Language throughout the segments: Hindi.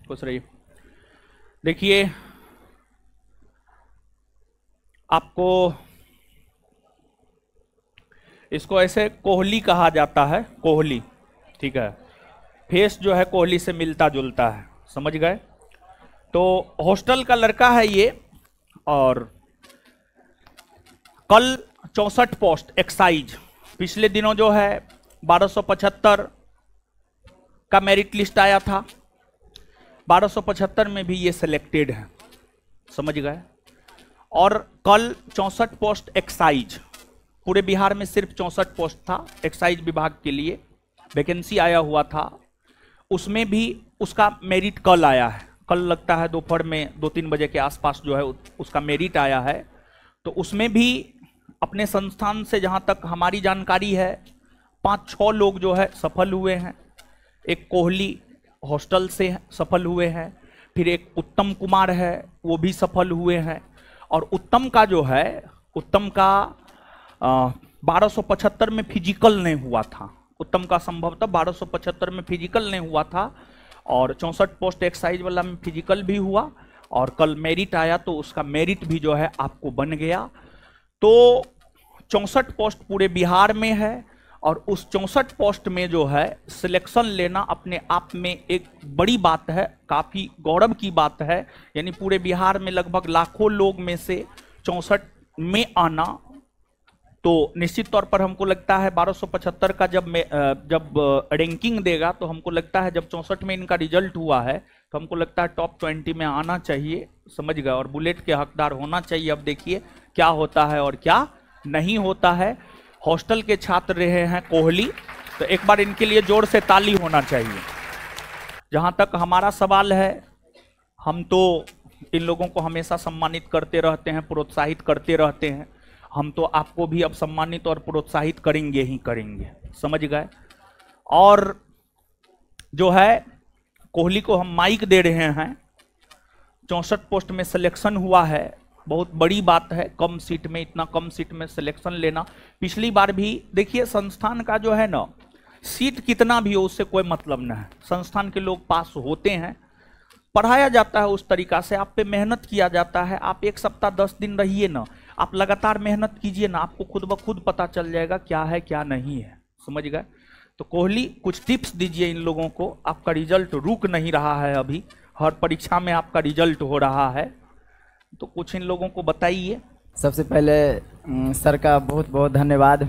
खुश रहिए। देखिए, आपको इसको ऐसे कोहली कहा जाता है, कोहली, ठीक है। फेस जो है कोहली से मिलता जुलता है, समझ गए। तो हॉस्टल का लड़का है ये, और कल 64 पोस्ट एक्साइज, पिछले दिनों जो है 1275 का मेरिट लिस्ट आया था, 1275 में भी ये सिलेक्टेड है, समझ गए। और कल 64 पोस्ट एक्साइज, पूरे बिहार में सिर्फ 64 पोस्ट था एक्साइज विभाग के लिए, वैकेंसी आया हुआ था, उसमें भी उसका मेरिट कल आया है। कल लगता है दोपहर में 2-3 बजे के आसपास जो है उसका मेरिट आया है। तो उसमें भी अपने संस्थान से जहां तक हमारी जानकारी है 5-6 लोग जो है सफल हुए हैं। एक कोहली हॉस्टल से सफल हुए हैं, फिर एक उत्तम कुमार है वो भी सफल हुए हैं। और उत्तम का जो है, उत्तम का 1275 में फिजिकल नहीं हुआ था, उत्तम का संभवतः 1275 में फिजिकल नहीं हुआ था, और 64 पोस्ट एक्साइज वाला में फिजिकल भी हुआ, और कल मेरिट आया तो उसका मेरिट भी जो है आपको बन गया। तो 64 पोस्ट पूरे बिहार में है, और उस 64 पोस्ट में जो है सिलेक्शन लेना अपने आप में एक बड़ी बात है, काफी गौरव की बात है। यानी पूरे बिहार में लगभग लाखों लोग में से 64 में आना, तो निश्चित तौर पर हमको लगता है 1275 का जब रैंकिंग देगा तो हमको लगता है जब 64 में इनका रिजल्ट हुआ है तो हमको लगता है टॉप 20 में आना चाहिए, समझ गए, और बुलेट के हकदार होना चाहिए। अब देखिए क्या होता है और क्या नहीं होता है। हॉस्टल के छात्र रहे हैं कोहली, तो एक बार इनके लिए जोर से ताली होना चाहिए। जहां तक हमारा सवाल है, हम तो इन लोगों को हमेशा सम्मानित करते रहते हैं, प्रोत्साहित करते रहते हैं, हम तो आपको भी अब सम्मानित और प्रोत्साहित करेंगे ही करेंगे, समझ गए। और जो है कोहली को हम माइक दे रहे हैं, 64 पोस्ट में सिलेक्शन हुआ है, बहुत बड़ी बात है। कम सीट में, इतना कम सीट में सिलेक्शन लेना, पिछली बार भी देखिए संस्थान का जो है ना, सीट कितना भी हो उससे कोई मतलब ना है, संस्थान के लोग पास होते हैं, पढ़ाया जाता है उस तरीका से, आप पे मेहनत किया जाता है। आप 1 सप्ताह 10 दिन रहिए ना, आप लगातार मेहनत कीजिए ना, आपको खुद ब खुद पता चल जाएगा क्या है क्या नहीं है, समझ गए। तो कोहली कुछ टिप्स दीजिए इन लोगों को, आपका रिजल्ट रुक नहीं रहा है, अभी हर परीक्षा में आपका रिजल्ट हो रहा है, तो कुछ इन लोगों को बताइए। सबसे पहले सर का बहुत बहुत धन्यवाद,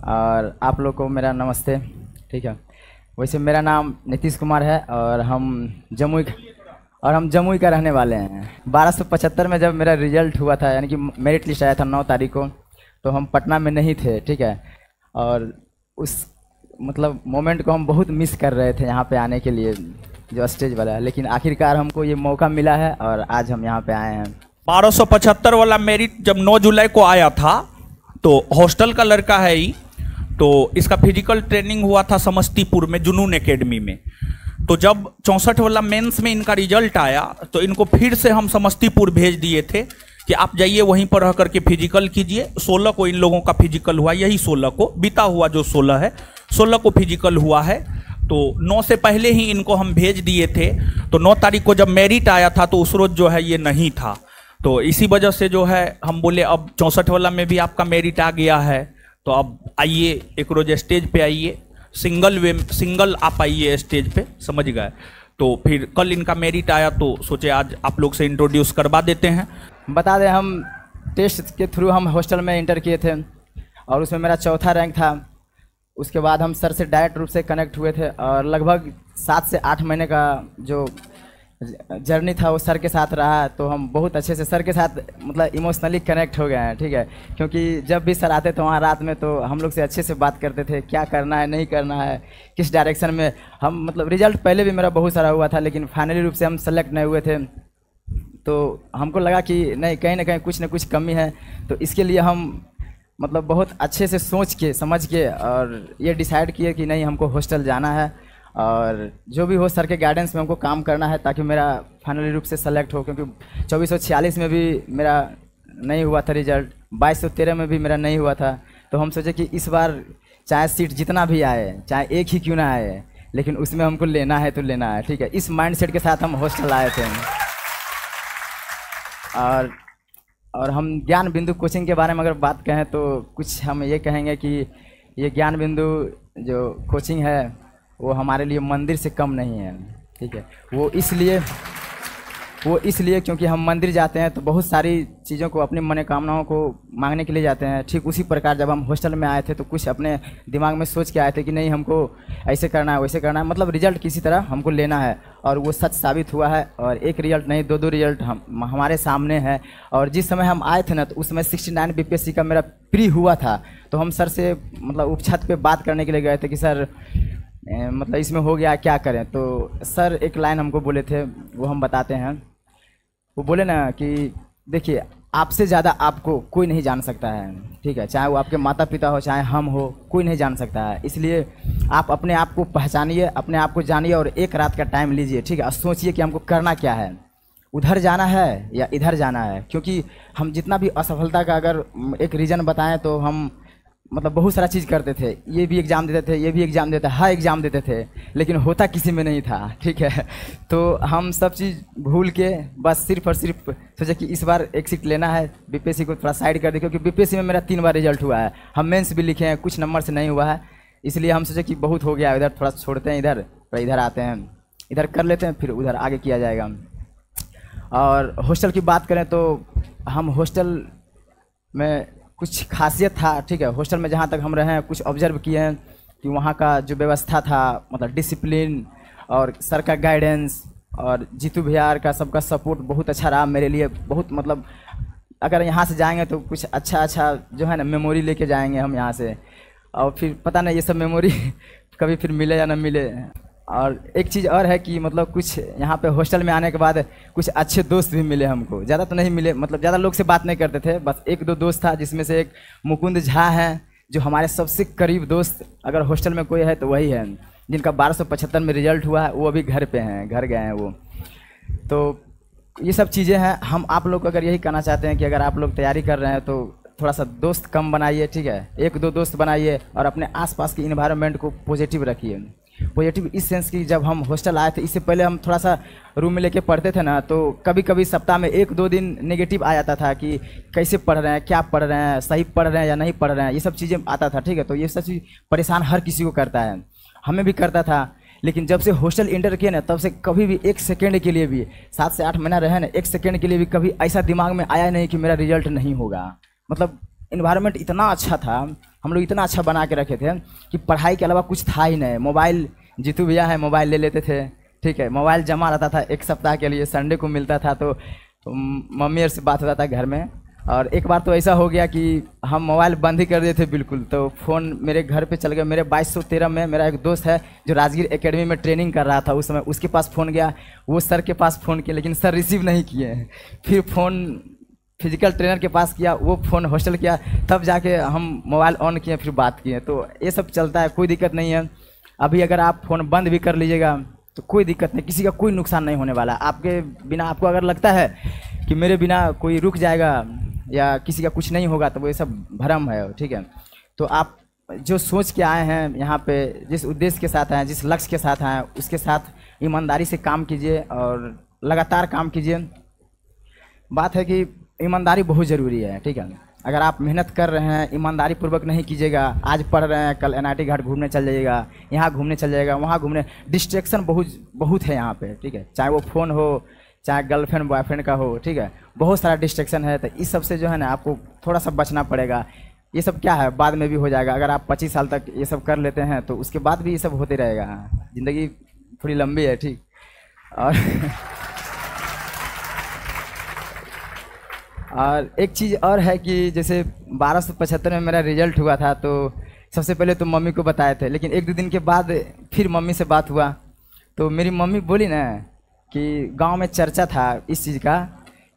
और आप लोग को मेरा नमस्ते, ठीक है। वैसे मेरा नाम नीतीश कुमार है, और हम जमुई का रहने वाले हैं। 1275 में जब मेरा रिजल्ट हुआ था, यानी कि मेरिट लिस्ट आया था 9 तारीख को, तो हम पटना में नहीं थे, ठीक है। और उस मतलब मोमेंट को हम बहुत मिस कर रहे थे यहाँ पे आने के लिए, जो स्टेज वाला है, लेकिन आखिरकार हमको ये मौका मिला है और आज हम यहाँ पे आए हैं। 1275 वाला मेरिट जब 9 जुलाई को आया था, तो हॉस्टल का लड़का है ही, तो इसका फिजिकल ट्रेनिंग हुआ था समस्तीपुर में जुनून एकेडमी में। तो जब 64 वाला मेंस में इनका रिजल्ट आया तो इनको फिर से हम समस्तीपुर भेज दिए थे कि आप जाइए वहीं पर रह करके फिजिकल कीजिए। 16 को इन लोगों का फिजिकल हुआ, यही 16 को, बीता हुआ जो 16 है, 16 को फिजिकल हुआ है। तो 9 से पहले ही इनको हम भेज दिए थे। तो 9 तारीख को जब मेरिट आया था तो उस रोज जो है ये नहीं था, तो इसी वजह से जो है हम बोले अब 64 वाला में भी आपका मेरिट आ गया है, तो अब आइए एक रोज स्टेज पे आइए, सिंगल आप आइए स्टेज पे, समझ गए। तो फिर कल इनका मेरिट आया तो सोचे आज आप लोग से इंट्रोड्यूस करवा देते हैं। बता दें, हम टेस्ट के थ्रू हम हॉस्टल में इंटर किए थे, और उसमें मेरा 4था रैंक था। उसके बाद हम सर से डायरेक्ट रूप से कनेक्ट हुए थे, और लगभग 7 से 8 महीने का जो जर्नी था वो सर के साथ रहा। तो हम बहुत अच्छे से सर के साथ मतलब इमोशनली कनेक्ट हो गए हैं, ठीक है। क्योंकि जब भी सर आते थे वहाँ रात में, तो हम लोग से अच्छे से बात करते थे, क्या करना है नहीं करना है, किस डायरेक्शन में हम, मतलब रिजल्ट पहले भी मेरा बहुत सारा हुआ था, लेकिन फाइनली रूप से हम सेलेक्ट नहीं हुए थे। तो हमको लगा कि नहीं, कहीं ना कहीं कुछ ना कुछ कमी है, तो इसके लिए हम मतलब बहुत अच्छे से सोच के समझ के और ये डिसाइड किए कि नहीं, हमको हॉस्टल जाना है, और जो भी हो सर के गाइडेंस में हमको काम करना है, ताकि मेरा फाइनली रूप से सेलेक्ट हो। क्योंकि 2446 में भी मेरा नहीं हुआ था रिजल्ट, 2213 में भी मेरा नहीं हुआ था। तो हम सोचे कि इस बार चाहे सीट जितना भी आए, चाहे एक ही क्यों ना आए, लेकिन उसमें हमको लेना है तो लेना है, ठीक है। इस माइंडसेट के साथ हम हॉस्टल आए थे। और हम ज्ञान बिंदु कोचिंग के बारे में अगर बात कहें तो कुछ हम ये कहेंगे कि ये ज्ञान बिंदु जो कोचिंग है वो हमारे लिए मंदिर से कम नहीं है, ठीक है। वो इसलिए क्योंकि हम मंदिर जाते हैं तो बहुत सारी चीज़ों को, अपनी मनोकामनाओं को मांगने के लिए जाते हैं। ठीक उसी प्रकार जब हम हॉस्टल में आए थे तो कुछ अपने दिमाग में सोच के आए थे कि नहीं हमको ऐसे करना है वैसे करना है, मतलब रिजल्ट किसी तरह हमको लेना है। और वो सच साबित हुआ है। और एक रिजल्ट नहीं, दो रिजल्ट हमारे सामने है। और जिस समय हम आए थे ना तो उस समय 69 बीपीएससी का मेरा प्री हुआ था। तो हम सर से मतलब उपछत पे बात करने के लिए गए थे कि सर मतलब इसमें हो गया, क्या करें। तो सर एक लाइन हमको बोले थे, वो हम बताते हैं। वो बोले ना कि देखिए आपसे ज़्यादा आपको कोई नहीं जान सकता है, ठीक है। चाहे वो आपके माता पिता हो, चाहे हम हो, कोई नहीं जान सकता है। इसलिए आप अपने आप को पहचानिए, अपने आप को जानिए और एक रात का टाइम लीजिए, ठीक है। और सोचिए कि हमको करना क्या है, उधर जाना है या इधर जाना है। क्योंकि हम जितना भी असफलता का अगर एक रीज़न बताएं तो हम मतलब बहुत सारा चीज़ करते थे। ये भी एग्ज़ाम देते थे, ये भी एग्ज़ाम देते थे, हर एग्ज़ाम देते थे, लेकिन होता किसी में नहीं था, ठीक है। तो हम सब चीज़ भूल के बस सिर्फ और सिर्फ सोचे कि इस बार एक सीट लेना है, बीपीएससी को थोड़ा साइड कर दे। क्योंकि बीपीएससी में मेरा 3 बार रिजल्ट हुआ है, हम मेंस भी लिखे हैं, कुछ नंबर से नहीं हुआ है। इसलिए हम सोचे कि बहुत हो गया, इधर थोड़ा छोड़ते हैं, इधर आते हैं, इधर कर लेते हैं, फिर उधर आगे किया जाएगा। और हॉस्टल की बात करें तो हम हॉस्टल में कुछ खासियत था, ठीक है। हॉस्टल में जहाँ तक हम रहे हैं कुछ ऑब्जर्व किए हैं कि वहाँ का जो व्यवस्था था, मतलब डिसिप्लिन और सर का गाइडेंस और जीतू भैया का सबका सपोर्ट बहुत अच्छा रहा मेरे लिए। बहुत मतलब अगर यहाँ से जाएंगे तो कुछ अच्छा जो है ना मेमोरी लेके जाएंगे हम यहाँ से। और फिर पता नहीं ये सब मेमोरी कभी फिर मिले या ना मिले। और एक चीज़ और है कि मतलब कुछ यहाँ पे हॉस्टल में आने के बाद कुछ अच्छे दोस्त भी मिले हमको। ज़्यादा तो नहीं मिले, मतलब ज़्यादा लोग से बात नहीं करते थे, बस 1-2 दोस्त था, जिसमें से एक मुकुंद झा हैं जो हमारे सबसे करीब दोस्त अगर हॉस्टल में कोई है तो वही है, जिनका 1275 में रिजल्ट हुआ है। वो अभी घर पे हैं, घर गए हैं वो। तो ये सब चीज़ें हैं। हम आप लोग को अगर यही कहना चाहते हैं कि अगर आप लोग तैयारी कर रहे हैं तो थोड़ा सा दोस्त कम बनाइए, ठीक है। 1-2 दोस्त बनाइए और अपने आसपास के इन्वायरमेंट को पॉजिटिव रखिए। पॉजिटिव इस सेंस की जब हम हॉस्टल आए थे, इससे पहले हम थोड़ा सा रूम में लेके पढ़ते थे ना, तो कभी कभी सप्ताह में 1-2 दिन नेगेटिव आ जाता था कि कैसे पढ़ रहे हैं, क्या पढ़ रहे हैं, सही पढ़ रहे हैं या नहीं पढ़ रहे हैं, ये सब चीज़ें आता था, ठीक है। तो ये सब चीज़ परेशान हर किसी को करता है, हमें भी करता था। लेकिन जब से हॉस्टल इंटर किए ना तब से कभी भी 1 सेकेंड के लिए भी, 7 से 8 महीना रहे ना, 1 सेकेंड के लिए भी कभी ऐसा दिमाग में आया नहीं कि मेरा रिजल्ट नहीं होगा। मतलब इन्वायरमेंट इतना अच्छा था, हम लोग इतना अच्छा बना के रखे थे कि पढ़ाई के अलावा कुछ था ही नहीं। मोबाइल जीतू भैया है, मोबाइल ले लेते थे, ठीक है। मोबाइल जमा रहता था 1 सप्ताह के लिए, संडे को मिलता था तो मम्मी से बात होता था घर में। और एक बार तो ऐसा हो गया कि हम मोबाइल बंद ही कर दिए थे बिल्कुल। तो फ़ोन मेरे घर पे चल गया। मेरे 2213 में मेरा एक दोस्त है जो राजगीर एकेडमी में ट्रेनिंग कर रहा था उस समय, उसके पास फ़ोन गया, वो सर के पास फ़ोन किया लेकिन सर रिसीव नहीं किए। फिर फ़ोन फिजिकल ट्रेनर के पास किया, वो फ़ोन हॉस्टल किया, तब जाके हम मोबाइल ऑन किए, फिर बात किए। तो ये सब चलता है, कोई दिक्कत नहीं है। अभी अगर आप फ़ोन बंद भी कर लीजिएगा तो कोई दिक्कत नहीं, किसी का कोई नुकसान नहीं होने वाला। आपके बिना, आपको अगर लगता है कि मेरे बिना कोई रुक जाएगा या किसी का कुछ नहीं होगा तो वो ये सब भ्रम है, ठीक है। तो आप जो सोच के आए हैं यहाँ पे, जिस उद्देश्य के साथ आए, जिस लक्ष्य के साथ आए, उसके साथ ईमानदारी से काम कीजिए और लगातार काम कीजिए। बात है कि ईमानदारी बहुत ज़रूरी है, ठीक है। अगर आप मेहनत कर रहे हैं, ईमानदारी पूर्वक नहीं कीजिएगा, आज पढ़ रहे हैं, कल एनआईटी घाट घूमने चल जाइएगा, यहाँ घूमने चल जाइएगा, वहाँ घूमने, डिस्ट्रैक्शन बहुत है यहाँ पे, ठीक है। चाहे वो फ़ोन हो, चाहे गर्लफ्रेंड बॉयफ्रेंड का हो, ठीक है, बहुत सारा डिस्ट्रैक्शन है। तो इस सब से जो है ना आपको थोड़ा सा बचना पड़ेगा। ये सब क्या है, बाद में भी हो जाएगा। अगर आप 25 साल तक ये सब कर लेते हैं तो उसके बाद भी ये सब होते रहेगा। ज़िंदगी थोड़ी लंबी है, ठीक। और एक चीज़ और है कि जैसे 1275 में मेरा रिजल्ट हुआ था तो सबसे पहले तो मम्मी को बताए थे, लेकिन 1-2 दिन के बाद फिर मम्मी से बात हुआ तो मेरी मम्मी बोली ना कि गांव में चर्चा था इस चीज़ का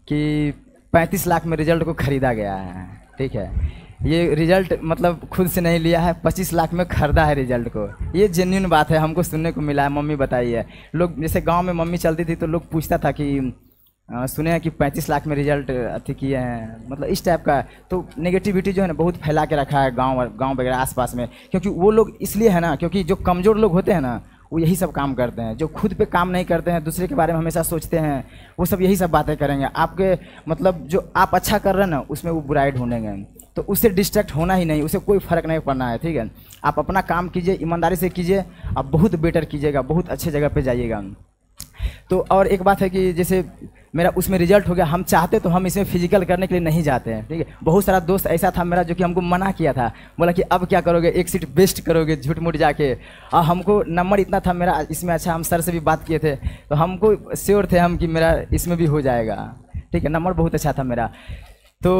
कि 35 लाख में रिजल्ट को ख़रीदा गया है, ठीक है। ये रिजल्ट मतलब खुद से नहीं लिया है, 25 लाख में खरीदा है रिजल्ट को। ये जेन्युइन बात है, हमको सुनने को मिला है, मम्मी बताई है। लोग जैसे गांव में मम्मी चलती थी तो लोग पूछता था कि सुने हैं कि 35 लाख में रिजल्ट अथी किए हैं, मतलब इस टाइप का। तो नेगेटिविटी जो है ना बहुत फैला के रखा है गांव वगैरह आसपास में। क्योंकि वो लोग इसलिए है ना, क्योंकि जो कमज़ोर लोग होते हैं ना वो यही सब काम करते हैं। जो खुद पे काम नहीं करते हैं, दूसरे के बारे में हमेशा सोचते हैं, वो सब यही सब बातें करेंगे। आपके मतलब जो आप अच्छा कर रहे हैं ना, उसमें वो बुराई ढूंढेंगे। तो उससे डिस्ट्रैक्ट होना ही नहीं, उससे कोई फ़र्क नहीं पड़ना है, ठीक है। आप अपना काम कीजिए, ईमानदारी से कीजिए, आप बहुत बेटर कीजिएगा, बहुत अच्छे जगह पे जाइएगा। तो और एक बात है कि जैसे मेरा उसमें रिजल्ट हो गया, हम चाहते तो हम इसमें फिजिकल करने के लिए नहीं जाते हैं, ठीक है। बहुत सारा दोस्त ऐसा था मेरा जो कि हमको मना किया था, बोला कि अब क्या करोगे, एक सीट वेस्ट करोगे झूठ मूठ जाके। और हमको नंबर इतना था मेरा इसमें अच्छा, हम सर से भी बात किए थे, तो हमको श्योर थे हम कि मेरा इसमें भी हो जाएगा, ठीक है, नंबर बहुत अच्छा था मेरा। तो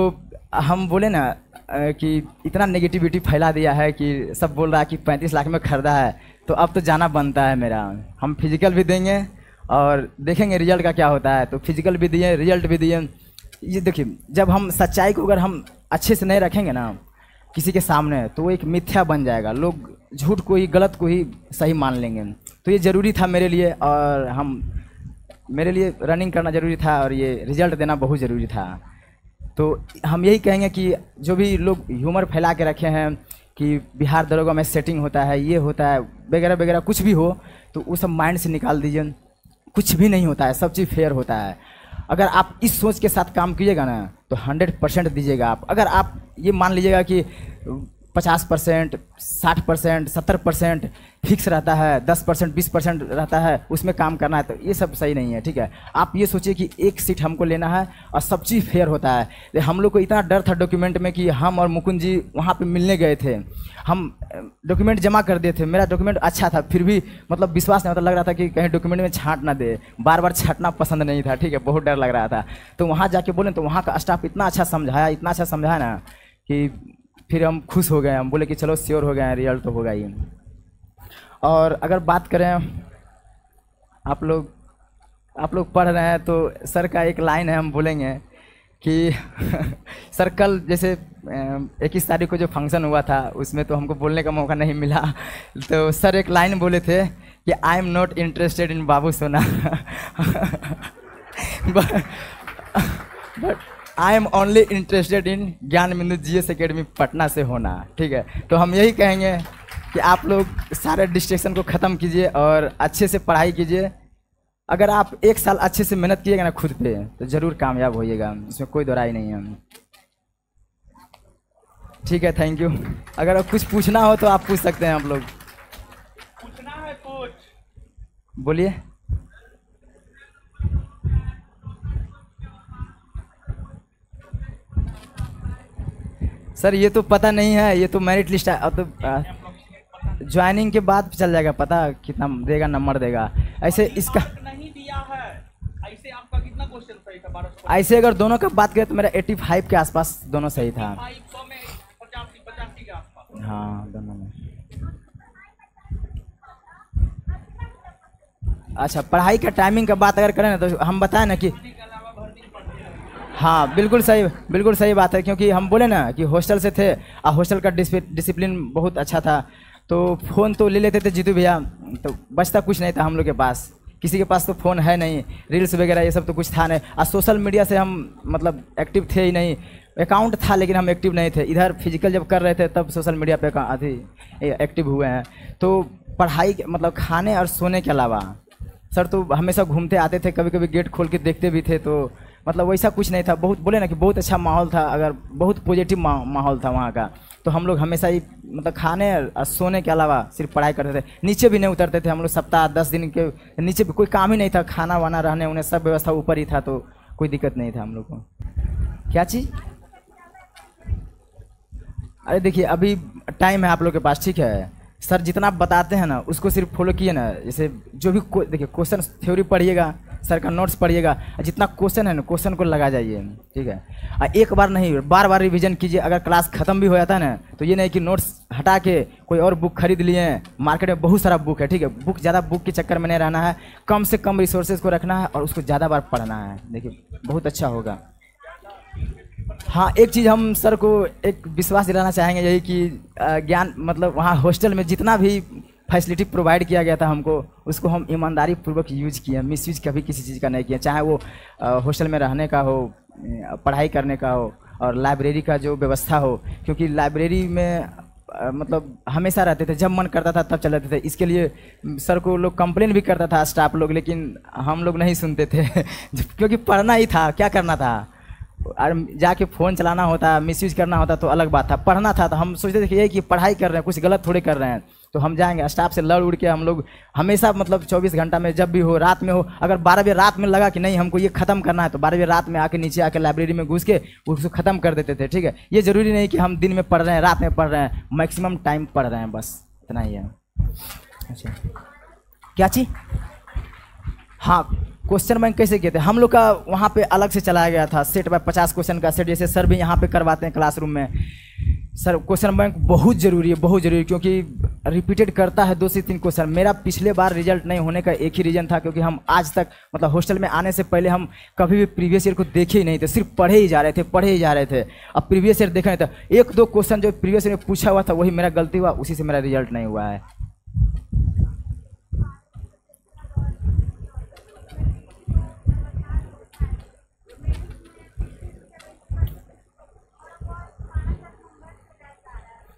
हम बोले ना कि इतना नेगेटिविटी फैला दिया है कि सब बोल रहा है कि 35 लाख में खरीदा है, तो अब तो जाना बनता है मेरा। हम फिजिकल भी देंगे और देखेंगे रिजल्ट का क्या होता है। तो फिजिकल भी दिए, रिजल्ट भी दिए। ये देखिए, जब हम सच्चाई को अगर हम अच्छे से नहीं रखेंगे ना किसी के सामने, तो वो एक मिथ्या बन जाएगा, लोग झूठ को ही, गलत को ही सही मान लेंगे। तो ये ज़रूरी था मेरे लिए, और मेरे लिए रनिंग करना ज़रूरी था, और ये रिजल्ट देना बहुत ज़रूरी था। तो हम यही कहेंगे कि जो भी लोग ह्यूमर फैला के रखे हैं कि बिहार दरोगा में सेटिंग होता है, ये होता है वगैरह वगैरह, कुछ भी हो तो वो सब माइंड से निकाल दीजिए। कुछ भी नहीं होता है, सब चीज़ फेयर होता है। अगर आप इस सोच के साथ काम कीजिएगा ना, तो 100% दीजिएगा आप। अगर आप ये मान लीजिएगा कि 50%, 60%, 70% फिक्स रहता है, 10%, 20% रहता है, उसमें काम करना है, तो ये सब सही नहीं है, ठीक है। आप ये सोचिए कि एक सीट हमको लेना है और सब चीज़ फेयर होता है। हम लोग को इतना डर था डॉक्यूमेंट में कि हम और मुकुंद जी वहाँ पे मिलने गए थे, हम डॉक्यूमेंट जमा कर दिए थे, मेरा डॉक्यूमेंट अच्छा था, फिर भी मतलब विश्वास नहीं होता, लग रहा था कि कहीं डॉक्यूमेंट में छांट ना दे, बार बार छांटना पसंद नहीं था, ठीक है, बहुत डर लग रहा था। तो वहाँ जाके बोले तो वहाँ का स्टाफ इतना अच्छा समझाया, इतना अच्छा समझाया ना कि फिर हम खुश हो गए। हम बोले कि चलो श्योर हो गए हैं, रिजल्ट तो होगा ही। और अगर बात करें, आप लोग पढ़ रहे हैं तो सर का एक लाइन है, हम बोलेंगे कि सर कल जैसे 21 तारीख को जो फंक्शन हुआ था उसमें तो हमको बोलने का मौका नहीं मिला, तो सर एक लाइन बोले थे कि I am not interested in बाबू सोना but I am only interested in Gyan Bindu GS academy Patna से होना, ठीक है। तो हम यही कहेंगे कि आप लोग सारे डिस्ट्रैक्शन को ख़त्म कीजिए और अच्छे से पढ़ाई कीजिए। अगर आप एक साल अच्छे से मेहनत कीजिएगा ना खुद पे, तो ज़रूर कामयाब होइएगा, इसमें कोई दोराई नहीं है। ठीक है, थैंक यू। अगर कुछ पूछना हो तो आप पूछ सकते हैं, आप लोग पूछना है कुछ, बोलिए। सर ये तो पता नहीं है, ये तो मेरिट लिस्ट है, अब तो ज्वाइनिंग के बाद चल जाएगा पता कितना देगा, नंबर देगा। ऐसे इसका नहीं दिया है, ऐसे आपका कितना क्वेश्चन सही था? 1200। ऐसे अगर दोनों का बात करें तो मेरा 85 के आसपास दोनों सही था। 100 में 85 के आसपास। हाँ दोनों में। अच्छा, पढ़ाई का टाइमिंग का बात अगर करें ना, तो हम बताएं ना कि हाँ बिल्कुल सही बात है, क्योंकि हम बोले ना कि हॉस्टल से थे और हॉस्टल का डिसिप्लिन बहुत अच्छा था। तो फ़ोन तो ले लेते थे जीतू भैया, तो बचता कुछ नहीं था हम लोग के पास, किसी के पास तो फ़ोन है नहीं, रील्स वगैरह ये सब तो कुछ था नहीं। और सोशल मीडिया से हम मतलब एक्टिव थे ही नहीं, अकाउंट था लेकिन हम एक्टिव नहीं थे। इधर फिजिकल जब कर रहे थे तब सोशल मीडिया पे एक्टिव हुए हैं। तो पढ़ाई मतलब खाने और सोने के अलावा सर तो हमेशा घूमते आते थे, कभी कभी गेट खोल के देखते भी थे, तो मतलब वैसा कुछ नहीं था। बहुत बोले ना कि बहुत अच्छा माहौल था, अगर बहुत पॉजिटिव माहौल था वहाँ का। तो हम लोग हमेशा ही मतलब खाने और सोने के अलावा सिर्फ पढ़ाई करते थे, नीचे भी नहीं उतरते थे हम लोग। सप्ताह 10 दिन के नीचे भी कोई काम ही नहीं था, खाना वाना रहने उन्हें सब व्यवस्था ऊपर ही था, तो कोई दिक्कत नहीं था हम लोग को। क्या चीज़? अरे देखिए अभी टाइम है आप लोग के पास, ठीक है। सर जितना आप बताते हैं ना उसको सिर्फ फॉलो किए ना, जैसे जो भी देखिए क्वेश्चन थ्योरी पढ़िएगा, सर का नोट्स पढ़िएगा, जितना क्वेश्चन है ना क्वेश्चन को लगा जाइए, ठीक है। और एक बार नहीं बार बार रिवीजन कीजिए। अगर क्लास खत्म भी हो जाता है ना, तो ये नहीं कि नोट्स हटा के कोई और बुक खरीद लिए। मार्केट में बहुत सारा बुक है, ठीक है। बुक ज़्यादा बुक के चक्कर में नहीं रहना है, कम से कम रिसोर्सेज को रखना है और उसको ज़्यादा बार पढ़ना है, देखिए बहुत अच्छा होगा। हाँ, एक चीज़ हम सर को एक विश्वास दिलाना चाहेंगे, यही कि ज्ञान मतलब वहाँ हॉस्टल में जितना भी फैसिलिटी प्रोवाइड किया गया था हमको, उसको हम ईमानदारी पूर्वक यूज किए, मिसयूज कभी किसी चीज़ का नहीं किया। चाहे वो हॉस्टल में रहने का हो, पढ़ाई करने का हो, और लाइब्रेरी का जो व्यवस्था हो, क्योंकि लाइब्रेरी में मतलब हमेशा रहते थे, जब मन करता था तब चल जाते थे। इसके लिए सर को लोग कंप्लेन भी करता था स्टाफ लोग, लेकिन हम लोग नहीं सुनते थे क्योंकि पढ़ना ही था, क्या करना था। और जाके फ़ोन चलाना होता, मिसयूज करना होता तो अलग बात था, पढ़ना था तो हम सोचते थे कि ये कि पढ़ाई कर रहे हैं, कुछ गलत थोड़े कर रहे हैं, तो हम जाएंगे। स्टाफ से लड़ उड़ के हम लोग हमेशा मतलब 24 घंटा में जब भी हो, रात में हो, अगर 12 बजे रात में लगा कि नहीं हमको ये ख़त्म करना है तो 12 बजे रात में आके नीचे आके लाइब्रेरी में घुस के उसको ख़त्म कर देते थे। ठीक है, ये ज़रूरी नहीं कि हम दिन में पढ़ रहे हैं रात में पढ़ रहे हैं, मैक्सिमम टाइम पढ़ रहे हैं, बस इतना ही है। अच्छा, क्या चीज़? हाँ, क्वेश्चन बैंक कैसे किए थे हम लोग का, वहाँ पे अलग से चलाया गया था सेट बाय 50 क्वेश्चन का सेट, जैसे सर भी यहाँ पे करवाते हैं क्लासरूम में। सर क्वेश्चन बैंक बहुत ज़रूरी है, बहुत ज़रूरी, क्योंकि रिपीटेड करता है 2 से 3 क्वेश्चन। मेरा पिछले बार रिजल्ट नहीं होने का एक ही रीज़न था, क्योंकि हम आज तक मतलब हॉस्टल में आने से पहले हम कभी भी प्रीवियस ईयर को देखे ही नहीं थे, सिर्फ पढ़े ही जा रहे थे, पढ़े ही जा रहे थे। अब प्रीवियस ईयर देखा नहीं था, 1-2 क्वेश्चन जो प्रीवियस ईयर में पूछा हुआ था वही मेरा गलती हुआ, उसी से मेरा रिजल्ट नहीं हुआ है।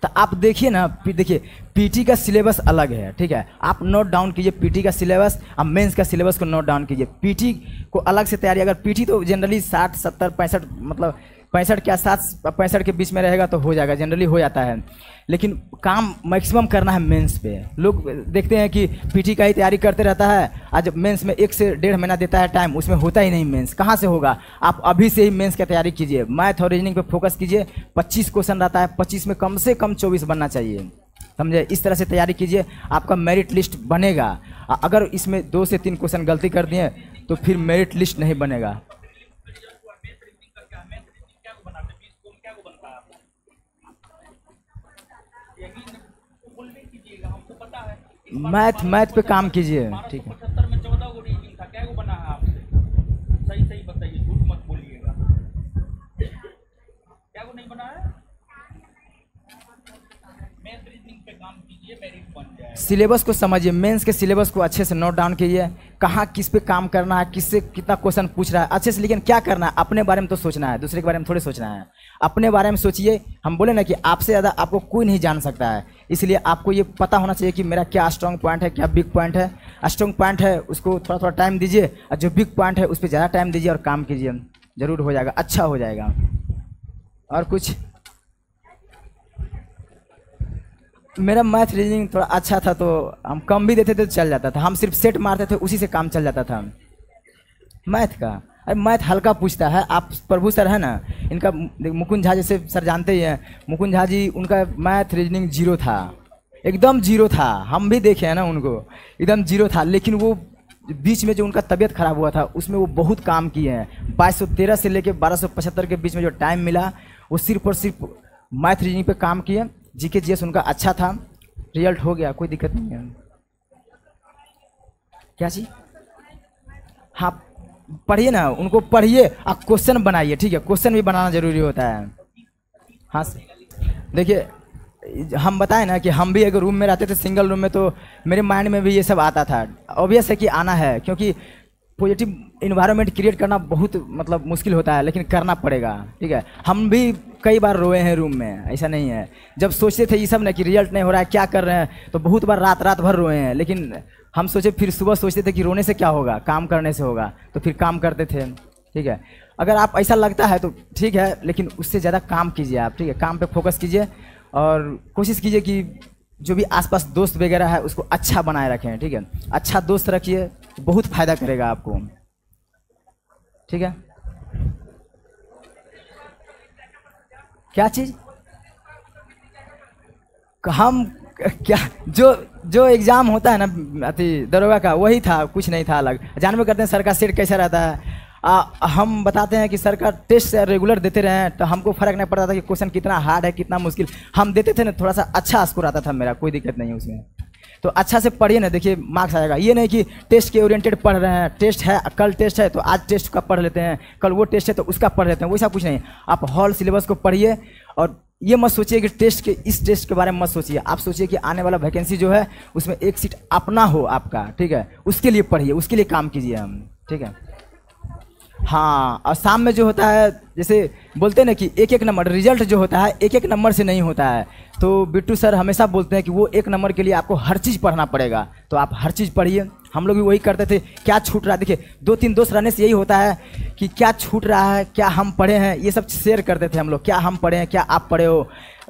तो आप देखिए ना, देखिए पीटी का सिलेबस अलग है, ठीक है, आप नोट डाउन कीजिए पीटी का सिलेबस, अब मेंस का सिलेबस को नोट डाउन कीजिए। पीटी को अलग से तैयारी, अगर पीटी तो जनरली 60, 70, 65 मतलब 65 क्या 65 के बीच में रहेगा तो हो जाएगा, जनरली हो जाता है। लेकिन काम मैक्सिमम करना है मेंस पे। लोग देखते हैं कि पीटी का ही तैयारी करते रहता है, आज मेंस में 1 से 1.5 महीना देता है टाइम, उसमें होता ही नहीं मेंस, कहाँ से होगा। आप अभी से ही मेंस की तैयारी कीजिए, मैथ और रीजनिंग पे फोकस कीजिए। 25 क्वेश्चन रहता है, 25 में कम से कम 24 बनना चाहिए, समझे। इस तरह से तैयारी कीजिए, आपका मेरिट लिस्ट बनेगा। अगर इसमें 2 से 3 क्वेश्चन गलती कर दिए तो फिर मेरिट लिस्ट नहीं बनेगा। मैथ पे काम कीजिए, ठीक है। 75 में 14 गो रीजनिंग था, क्या बना है आपसे? सही सही बताइए, झूठ मत बोलिएगा। क्या वो नहीं बना है? मैथ रीजनिंग पे काम कीजिए, मेरिट बन जाए। सिलेबस को समझिए, मेंस के सिलेबस को अच्छे से नोट डाउन कीजिए, कहाँ किस पे काम करना है, किससे कितना क्वेश्चन पूछ रहा है अच्छे से। लेकिन क्या करना है, अपने बारे में तो सोचना है, दूसरे के बारे में थोड़ी सोचना है। अपने बारे में सोचिए। हम बोले ना कि आपसे ज़्यादा आपको कोई नहीं जान सकता है, इसलिए आपको ये पता होना चाहिए कि मेरा क्या स्ट्रॉन्ग पॉइंट है, क्या वीक पॉइंट है। स्ट्रॉन्ग पॉइंट है उसको थोड़ा थोड़ा टाइम दीजिए, और जो वीक पॉइंट है उस पर ज़्यादा टाइम दीजिए और काम कीजिए, ज़रूर हो जाएगा, अच्छा हो जाएगा। और कुछ? मेरा मैथ रीजनिंग थोड़ा अच्छा था, तो हम कम भी देते थे तो चल जाता था, हम सिर्फ सेट मारते थे, उसी से काम चल जाता था। मैथ का, अरे मैथ हल्का पूछता है। आप प्रभु सर है ना, इनका मुकुंद झा जैसे सर जानते ही हैं, मुकुंद झा जी, उनका मैथ रीजनिंग 0 था, एकदम 0 था। हम भी देखे हैं ना उनको, एकदम 0 था। लेकिन वो बीच में जो उनका तबीयत खराब हुआ था उसमें वो बहुत काम किए हैं। 2213 से लेकर 1275 के बीच में जो टाइम मिला वो सिर्फ और सिर्फ मैथ रीजनिंग पे काम किए। जीके जीएस उनका अच्छा था, रिजल्ट हो गया, कोई दिक्कत नहीं है। क्या चीज? हाँ, पढ़िए ना, उनको पढ़िए और क्वेश्चन बनाइए, ठीक है, क्वेश्चन भी बनाना जरूरी होता है। हाँ देखिए, हम बताएं ना कि हम भी अगर रूम में रहते थे सिंगल रूम में, तो मेरे माइंड में भी ये सब आता था। ऑब्वियस है कि आना है, क्योंकि पॉजिटिव इन्वायरमेंट क्रिएट करना बहुत मतलब मुश्किल होता है, लेकिन करना पड़ेगा, ठीक है। हम भी कई बार रोए हैं रूम में, ऐसा नहीं है। जब सोचते थे ये सब ना कि रिजल्ट नहीं हो रहा है, क्या कर रहे हैं, तो बहुत बार रात भर रोए हैं। लेकिन हम सोचे, फिर सुबह सोचते थे कि रोने से क्या होगा, काम करने से होगा, तो फिर काम करते थे, ठीक है। अगर आप ऐसा लगता है तो ठीक है, लेकिन उससे ज़्यादा काम कीजिए आप, ठीक है, काम पे फोकस कीजिए और कोशिश कीजिए कि जो भी आसपास दोस्त वगैरह है उसको अच्छा बनाए रखें, ठीक है। अच्छा दोस्त रखिए, बहुत फायदा करेगा आपको, ठीक है। क्या चीज? हम क्या, जो एग्जाम होता है ना अति दरोगा का, वही था, कुछ नहीं था अलग। जानबे करते हैं सर का सेट कैसा रहता है। हम बताते हैं कि सर का टेस्ट रेगुलर देते रहे, तो हमको फर्क नहीं पड़ता था कि क्वेश्चन कितना हार्ड है कितना मुश्किल, हम देते थे ना, थोड़ा सा अच्छा स्कोर आता था मेरा, कोई दिक्कत नहीं है उसमें। तो अच्छा से पढ़िए ना, देखिए मार्क्स आएगा। ये नहीं कि टेस्ट के ओरिएंटेड पढ़ रहे हैं, टेस्ट है कल टेस्ट है तो आज टेस्ट का पढ़ लेते हैं, कल वो टेस्ट है तो उसका पढ़ लेते हैं, वैसा कुछ नहीं। आप हॉल सिलेबस को पढ़िए और ये मत सोचिए कि इस टेस्ट के बारे में मत सोचिए। आप सोचिए कि आने वाला वैकेंसी जो है उसमें एक सीट अपना हो आपका, ठीक है, उसके लिए पढ़िए, उसके लिए काम कीजिए हम, ठीक है। हाँ, और शाम में जो होता है, जैसे बोलते हैं ना कि एक एक नंबर रिजल्ट जो होता है एक एक नंबर से नहीं होता है, तो बिट्टू सर हमेशा बोलते हैं कि वो एक नंबर के लिए आपको हर चीज़ पढ़ना पड़ेगा, तो आप हर चीज़ पढ़िए। हम लोग भी वही करते थे, क्या छूट रहा है, देखिए 2-3 दोस्त रहने से यही होता है कि क्या छूट रहा है, क्या हम पढ़े हैं, ये सब शेयर करते थे हम लोग, क्या हम पढ़े हैं, क्या आप पढ़े हो,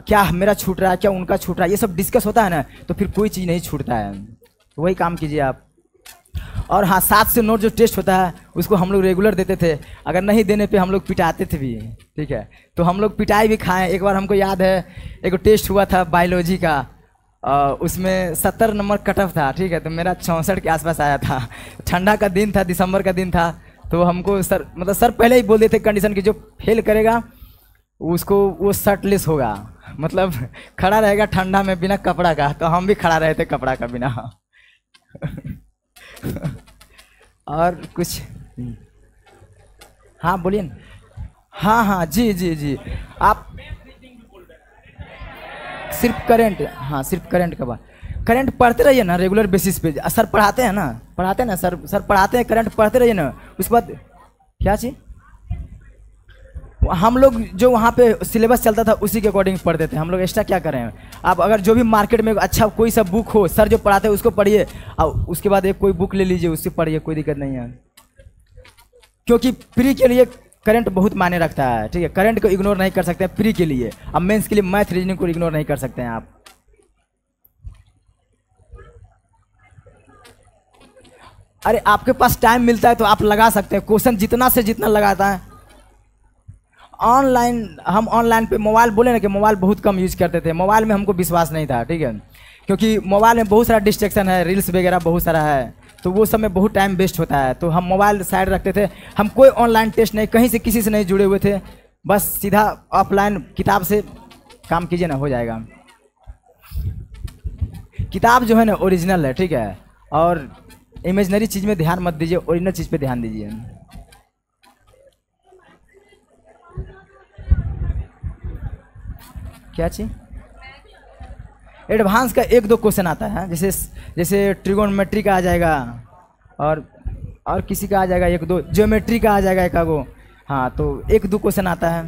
क्या मेरा छूट रहा है, क्या उनका छूट रहा है, ये सब डिस्कस होता है ना, तो फिर कोई चीज़ नहीं छूटता है। तो वही काम कीजिए आप। और हाँ, 7 से 9 जो टेस्ट होता है उसको हम लोग रेगुलर देते थे, अगर नहीं देने पे हम लोग पिटाते थे भी, ठीक है। तो हम लोग पिटाई भी खाएं। एक बार हमको याद है, एक टेस्ट हुआ था बायोलॉजी का, उसमें 70 नंबर कट ऑफ था, ठीक है, तो मेरा 64 के आसपास आया था। ठंडा का दिन था, दिसंबर का दिन था, तो हमको सर मतलब सर पहले ही बोल देते कंडीशन की जो फेल करेगा उसको वो शर्टलेस होगा, मतलब खड़ा रहेगा ठंडा में बिना कपड़ा का। तो हम भी खड़ा रहे थे कपड़ा का बिना। और कुछ? हाँ बोलिए ना। हाँ हाँ जी जी जी, आप सिर्फ करंट, हाँ सिर्फ करंट का बात, करंट पढ़ते रहिए ना रेगुलर बेसिस पे। सर पढ़ाते हैं ना, सर पढ़ाते हैं, करंट पढ़ते रहिए ना। उसके बाद क्या चीज़, हम लोग जो वहाँ पे सिलेबस चलता था उसी के अकॉर्डिंग पढ़ते थे हम लोग, एक्स्ट्रा क्या कर रहे हैं। आप अगर जो भी मार्केट में अच्छा कोई सा बुक हो, सर जो पढ़ाते हैं उसको पढ़िए, और उसके बाद एक कोई बुक ले लीजिए उससे पढ़िए, कोई दिक्कत नहीं है। क्योंकि प्री के लिए करंट बहुत मायने रखता है, ठीक है, करंट को इग्नोर नहीं कर सकते हैं प्री के लिए। अब मेंस के लिए मैथ रीजनिंग को इग्नोर नहीं कर सकते हैं आप। अरे आपके पास टाइम मिलता है तो आप लगा सकते हैं, क्वेश्चन जितना से जितना लगाता है। ऑनलाइन, हम ऑनलाइन पे मोबाइल बोले ना कि मोबाइल बहुत कम यूज करते थे, मोबाइल में हमको विश्वास नहीं था, ठीक है, क्योंकि मोबाइल में बहुत सारा डिस्ट्रैक्शन है, रील्स वगैरह बहुत सारा है, तो वो सब में बहुत टाइम वेस्ट होता है, तो हम मोबाइल साइड रखते थे। हम कोई ऑनलाइन टेस्ट नहीं, कहीं से किसी से नहीं जुड़े हुए थे, बस सीधा ऑफलाइन किताब से काम कीजिए ना, हो जाएगा। किताब जो है ना ओरिजिनल है, ठीक है, और इमेजनरी चीज़ में ध्यान मत दीजिए, ओरिजिनल चीज़ पे ध्यान दीजिए। क्या चीज? एडवांस का 1-2 क्वेश्चन आता है, जैसे ट्रिगोनोमेट्री का आ जाएगा, और किसी का आ जाएगा 1-2, ज्योमेट्री का आ जाएगा 1-2। हाँ, तो 1-2 क्वेश्चन आता है,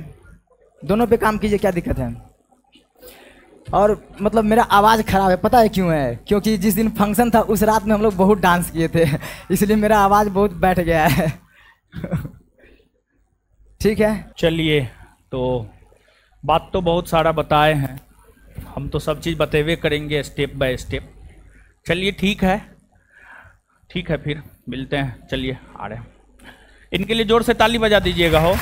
दोनों पे काम कीजिए, क्या दिक्कत है। और मतलब मेरा आवाज़ खराब है, पता है क्यों है? क्योंकि जिस दिन फंक्शन था उस रात में हम लोग बहुत डांस किए थे, इसलिए मेरा आवाज़ बहुत बैठ गया है। ठीक है, चलिए, तो बात तो बहुत सारा बताए हैं, हम तो सब चीज़ बतेवे करेंगे स्टेप बाय स्टेप। चलिए ठीक है फिर मिलते हैं। चलिए आ रहे हैं, इनके लिए जोर से ताली बजा दीजिएगा हो।